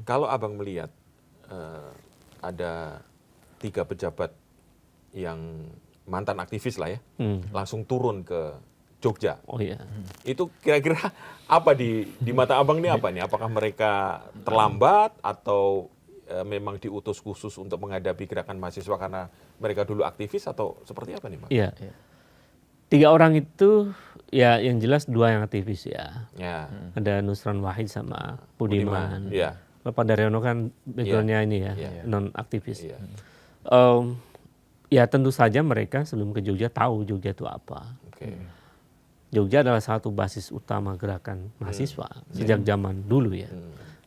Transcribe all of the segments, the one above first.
Kalau abang melihat ada 3 pejabat yang mantan aktivis lah ya, langsung turun ke Jogja. Oh iya. Itu kira-kira apa di mata abang ini apa nih? Apakah mereka terlambat atau memang diutus khusus untuk menghadapi gerakan mahasiswa karena mereka dulu aktivis atau seperti apa nih, Bang? Iya. 3 orang itu ya yang jelas 2 yang aktivis ya. Ya. Ada Nusron Wahid sama Budiman. Iya. Pak Daryono kan backgroundnya ini ya, Iya. non aktivis. Iya. Ya tentu saja mereka sebelum ke Jogja tahu Jogja itu apa. Oke. Jogja adalah satu basis utama gerakan mahasiswa sejak zaman dulu ya.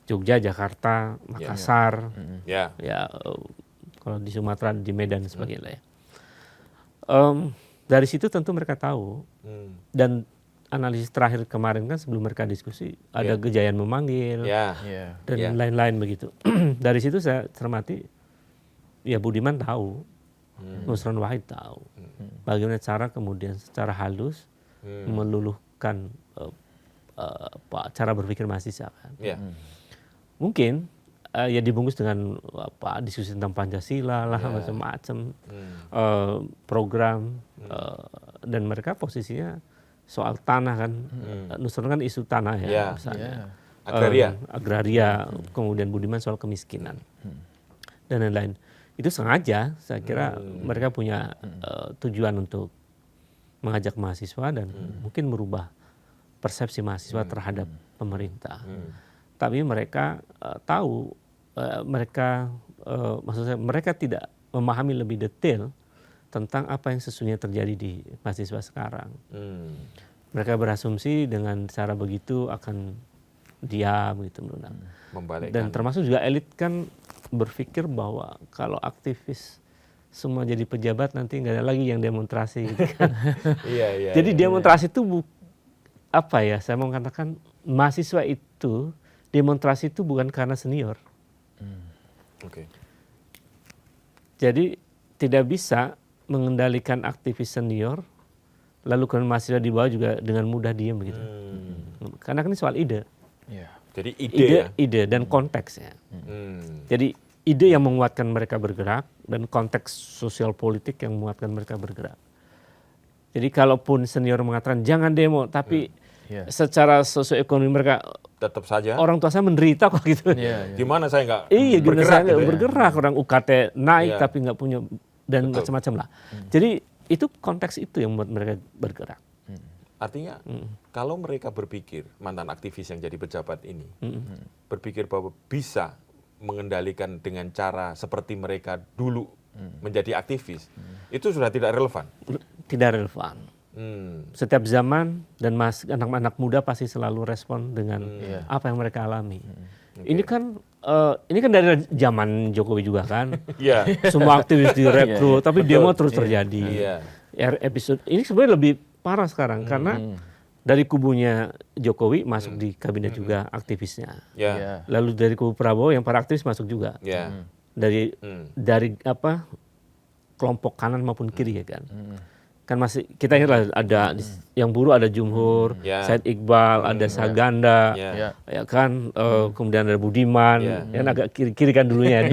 Jogja, Jakarta, Makassar, Ya. ya kalau di Sumatera, di Medan dan sebagainya lah ya. Dari situ tentu mereka tahu. Dan analisis terakhir kemarin kan sebelum mereka diskusi ada Gejayan memanggil dan lain-lain begitu. Dari situ saya cermati ya Budiman tahu, Nusron Wahid tahu bagaimana cara kemudian secara halus meluluhkan cara berpikir mahasiswa kan. Mungkin ya dibungkus dengan diskusi tentang Pancasila lah macam-macam program dan mereka posisinya soal tanah kan, Nusron kan isu tanah ya misalnya. Agraria, kemudian Budiman soal kemiskinan dan lain-lain. Itu sengaja saya kira mereka punya tujuan untuk mengajak mahasiswa dan mungkin merubah persepsi mahasiswa terhadap pemerintah. Tapi mereka tahu, maksud saya mereka tidak memahami lebih detail tentang apa yang sesungguhnya terjadi di mahasiswa sekarang. Mereka berasumsi dengan cara begitu akan diam gitu menurut. Dan termasuk juga elit kan berpikir bahwa kalau aktivis semua jadi pejabat nanti nggak ada lagi yang demonstrasi gitu kan. Jadi demonstrasi itu apa ya, saya mau katakan mahasiswa itu demonstrasi itu bukan karena senior. Jadi tidak bisa mengendalikan aktivis senior lalu kemudian mahasiswa di bawah juga dengan mudah diam begitu. Karena kan ini soal ide. Jadi ide dan konteksnya. Jadi ide yang menguatkan mereka bergerak dan konteks sosial politik yang menguatkan mereka bergerak. Jadi kalaupun senior mengatakan jangan demo, tapi secara sosioekonomi mereka tetap saja orang tua saya menderita kok gitu. Gimana saya nggak bergerak? Bergerak orang UKT naik tapi nggak punya dan macam-macam lah. Jadi itu konteks itu yang membuat mereka bergerak. Artinya kalau mereka berpikir, mantan aktivis yang jadi pejabat ini, berpikir bahwa bisa mengendalikan dengan cara seperti mereka dulu menjadi aktivis, itu sudah tidak relevan? Tidak relevan. Setiap zaman dan anak-anak muda pasti selalu respon dengan apa yang mereka alami. Ini kan dari zaman Jokowi juga kan. Semua aktivis direkrut, tapi demo terus terjadi. Episode ini sebenarnya lebih parah sekarang karena dari kubunya Jokowi masuk di kabinet juga aktivisnya. Lalu dari kubu Prabowo yang para aktivis masuk juga. Dari kelompok kanan maupun kiri ya kan. Kan masih kita ingat ada yang buruh ada Jumhur, Said Iqbal, ada Saganda, ya kan, kemudian ada Budiman, yang agak kiri kan dulunya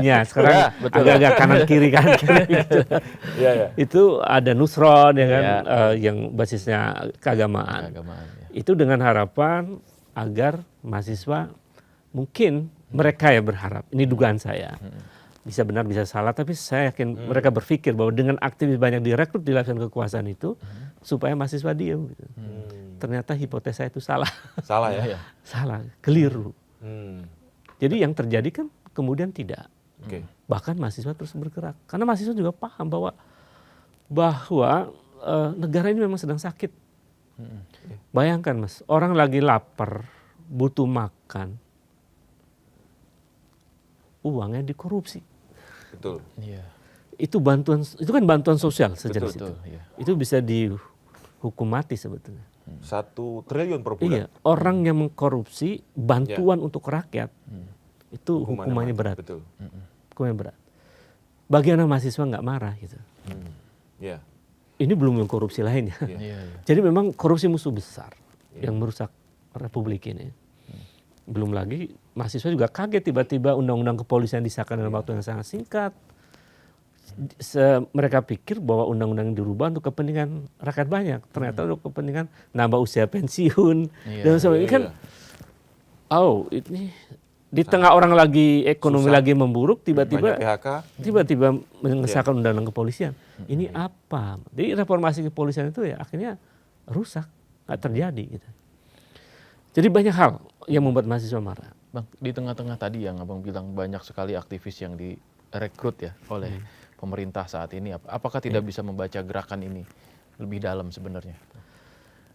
ya, sekarang agak kanan kiri kan, gitu. Itu ada Nusron ya kan, yang basisnya keagamaan. Itu dengan harapan agar mahasiswa mungkin mereka ya berharap, ini dugaan saya. Bisa benar bisa salah, tapi saya yakin mereka berpikir bahwa dengan aktivis banyak direkrut di lapisan kekuasaan itu supaya mahasiswa diam gitu. Ternyata hipotesa itu salah. Salah ya? Salah, keliru. Jadi yang terjadi kan kemudian tidak. Bahkan mahasiswa terus bergerak. Karena mahasiswa juga paham bahwa negara ini memang sedang sakit. Bayangkan Mas, orang lagi lapar, butuh makan, uangnya dikorupsi. Betul. Itu kan bantuan sosial sejenis itu. Itu bisa dihukum mati sebetulnya. 1 triliun per bulan. Orang yang mengkorupsi bantuan untuk rakyat itu hukumannya berat. Hukumannya berat. Bagaimana mahasiswa nggak marah gitu. Ini belum yang korupsi lainnya. Jadi memang korupsi musuh besar yang merusak republik ini. Belum lagi mahasiswa juga kaget tiba-tiba undang-undang kepolisian disahkan dalam waktu yang sangat singkat. Mereka pikir bahwa undang-undang dirubah untuk kepentingan rakyat banyak. Ternyata untuk kepentingan nambah usia pensiun. Dan sebagainya. Kan, ini di tengah orang lagi ekonomi lagi memburuk, tiba-tiba mengesahkan undang-undang kepolisian. Ini apa? Jadi reformasi kepolisian itu ya akhirnya rusak, nggak terjadi. Gitu. Jadi banyak hal yang membuat mahasiswa marah. Bang, di tengah-tengah tadi yang Abang bilang banyak sekali aktivis yang direkrut ya oleh pemerintah saat ini. Apakah tidak bisa membaca gerakan ini lebih dalam sebenarnya?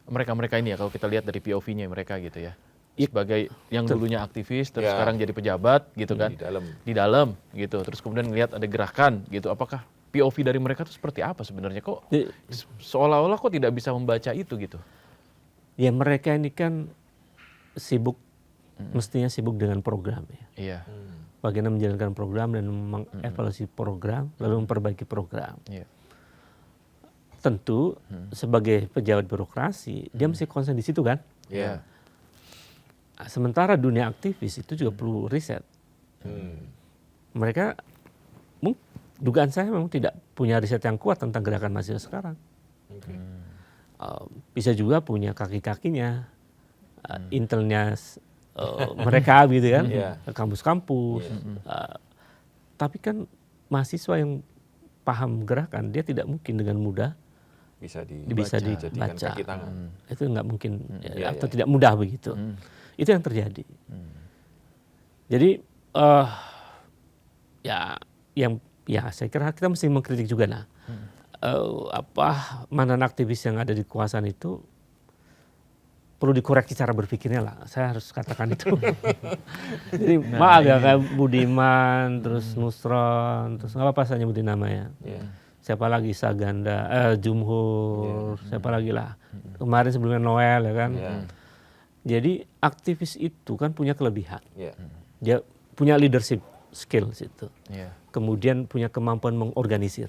Mereka-mereka ini ya, kalau kita lihat dari POV-nya mereka gitu ya. Sebagai yang dulunya aktivis terus sekarang jadi pejabat gitu kan, di dalam gitu, terus kemudian lihat ada gerakan gitu, apakah POV dari mereka itu seperti apa sebenarnya, kok seolah-olah kok tidak bisa membaca itu gitu? Ya mereka ini kan sibuk, mestinya sibuk dengan program ya. Iya. Bagaimana menjalankan program dan mengevaluasi program lalu memperbaiki program. Iya. Tentu sebagai pejabat birokrasi dia mesti konsen di situ kan. Iya. Sementara dunia aktivis itu juga perlu riset. Mereka, dugaan saya memang tidak punya riset yang kuat tentang gerakan mahasiswa sekarang. Bisa juga punya kaki-kakinya, intelnya mereka gitu kan, kampus-kampus. Tapi kan mahasiswa yang paham gerakan, dia tidak mungkin dengan mudah bisa dibaca. Kaki tangan. Itu nggak mungkin, atau tidak mudah begitu. Itu yang terjadi. Jadi saya kira kita mesti mengkritik juga mantan aktivis yang ada di kekuasaan itu perlu dikoreksi cara berpikirnya lah. Saya harus katakan itu. Jadi maaf ya kayak Budiman, terus Nusron, terus nggak apa-apa saya nyebutin namanya. Siapa lagi Saganda, Jumhur, siapa lagi lah. Kemarin sebelumnya Noel ya kan. Jadi aktivis itu kan punya kelebihan. Dia punya leadership skills itu. Kemudian punya kemampuan mengorganisir.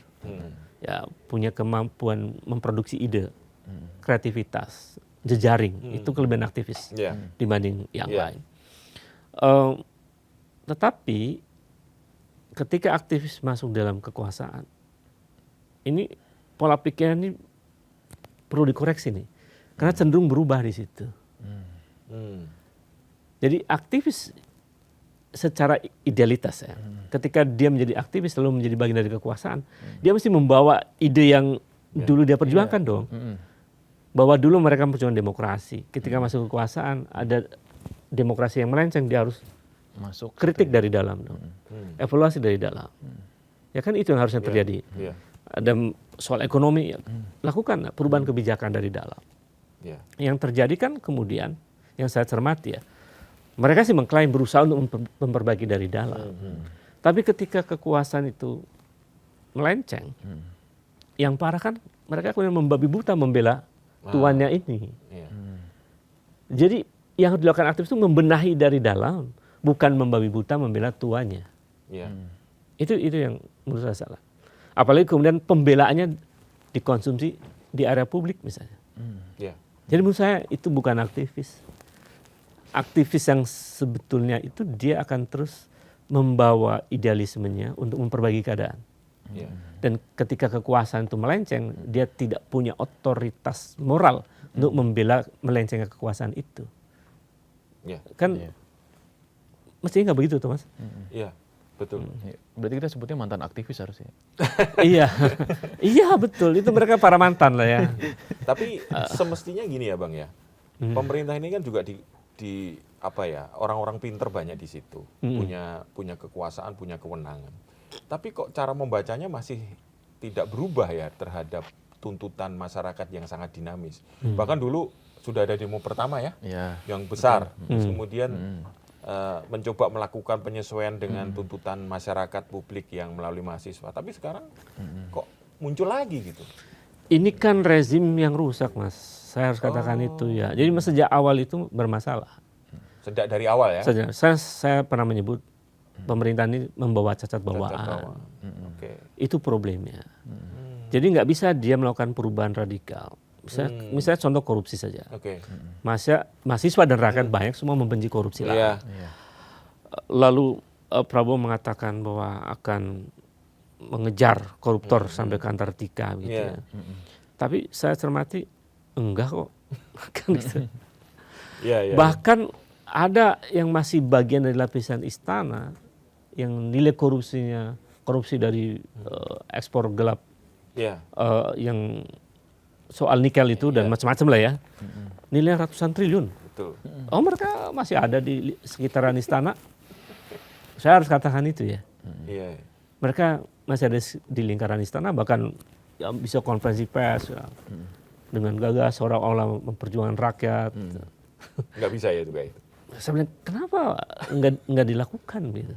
Ya, punya kemampuan memproduksi ide, kreativitas, jejaring. Itu kelebihan aktivis dibanding yang lain. Tetapi ketika aktivis masuk dalam kekuasaan, ini pola pikirnya ini perlu dikoreksi nih. Karena cenderung berubah di situ. Jadi aktivis secara idealitas ya, ketika dia menjadi aktivis lalu menjadi bagian dari kekuasaan, dia mesti membawa ide yang dulu dia perjuangkan dong. Bahwa dulu mereka memperjuangkan demokrasi, ketika masuk kekuasaan ada demokrasi yang melenceng, dia harus masuk kritik dari dalam dong, evaluasi dari dalam. Ya kan itu yang harusnya terjadi. Ada soal ekonomi, lakukan perubahan kebijakan dari dalam. Yang terjadi kan kemudian yang saya cermati ya, mereka sih mengklaim berusaha untuk memperbaiki dari dalam. Tapi ketika kekuasaan itu melenceng, yang parah kan mereka kemudian membabi buta membela tuannya ini. Jadi yang harus dilakukan aktivis itu membenahi dari dalam, bukan membabi buta membela tuannya. Itu yang menurut saya salah. Apalagi kemudian pembelaannya dikonsumsi di area publik misalnya. Jadi menurut saya itu bukan aktivis. Aktivis yang sebetulnya itu dia akan terus membawa idealismenya untuk memperbaiki keadaan. Dan ketika kekuasaan itu melenceng, dia tidak punya otoritas moral untuk membela melencengnya kekuasaan itu. Kan mestinya nggak begitu, Thomas? Iya, betul. Berarti kita sebutnya mantan aktivis harusnya. Iya betul. Itu mereka para mantan lah ya. Tapi semestinya gini ya Bang ya, pemerintah ini kan juga orang-orang pinter banyak di situ, punya kekuasaan, punya kewenangan. Tapi kok cara membacanya masih tidak berubah ya terhadap tuntutan masyarakat yang sangat dinamis. Bahkan dulu sudah ada demo pertama ya, yang besar. Terus kemudian mencoba melakukan penyesuaian dengan tuntutan masyarakat publik yang melalui mahasiswa. Tapi sekarang kok muncul lagi gitu. Ini kan rezim yang rusak, Mas. Saya harus katakan itu ya. Jadi sejak awal itu bermasalah. Sejak dari awal ya? Saya pernah menyebut pemerintah ini membawa cacat bawaan. Itu problemnya. Jadi nggak bisa dia melakukan perubahan radikal. Misalnya contoh korupsi saja. Oke. Mahasiswa dan rakyat banyak semua membenci korupsi lah. Iya. Lalu Prabowo mengatakan bahwa akan mengejar koruptor sampai ke Antartika gitu ya. Tapi saya cermati enggak kok. Kan gitu. Bahkan ada yang masih bagian dari lapisan istana yang nilai korupsi dari ekspor gelap yang soal nikel itu dan macam-macam lah ya. Nilai ratusan triliun. Betul. Oh, mereka masih ada di sekitaran istana. Saya harus katakan itu ya. Mereka masih ada di lingkaran istana, bahkan ya, bisa konferensi pers ya, dengan gagah seolah-olah memperjuangkan rakyat. Nggak bisa ya itu kayak itu. Saya bilang, kenapa nggak dilakukan gitu?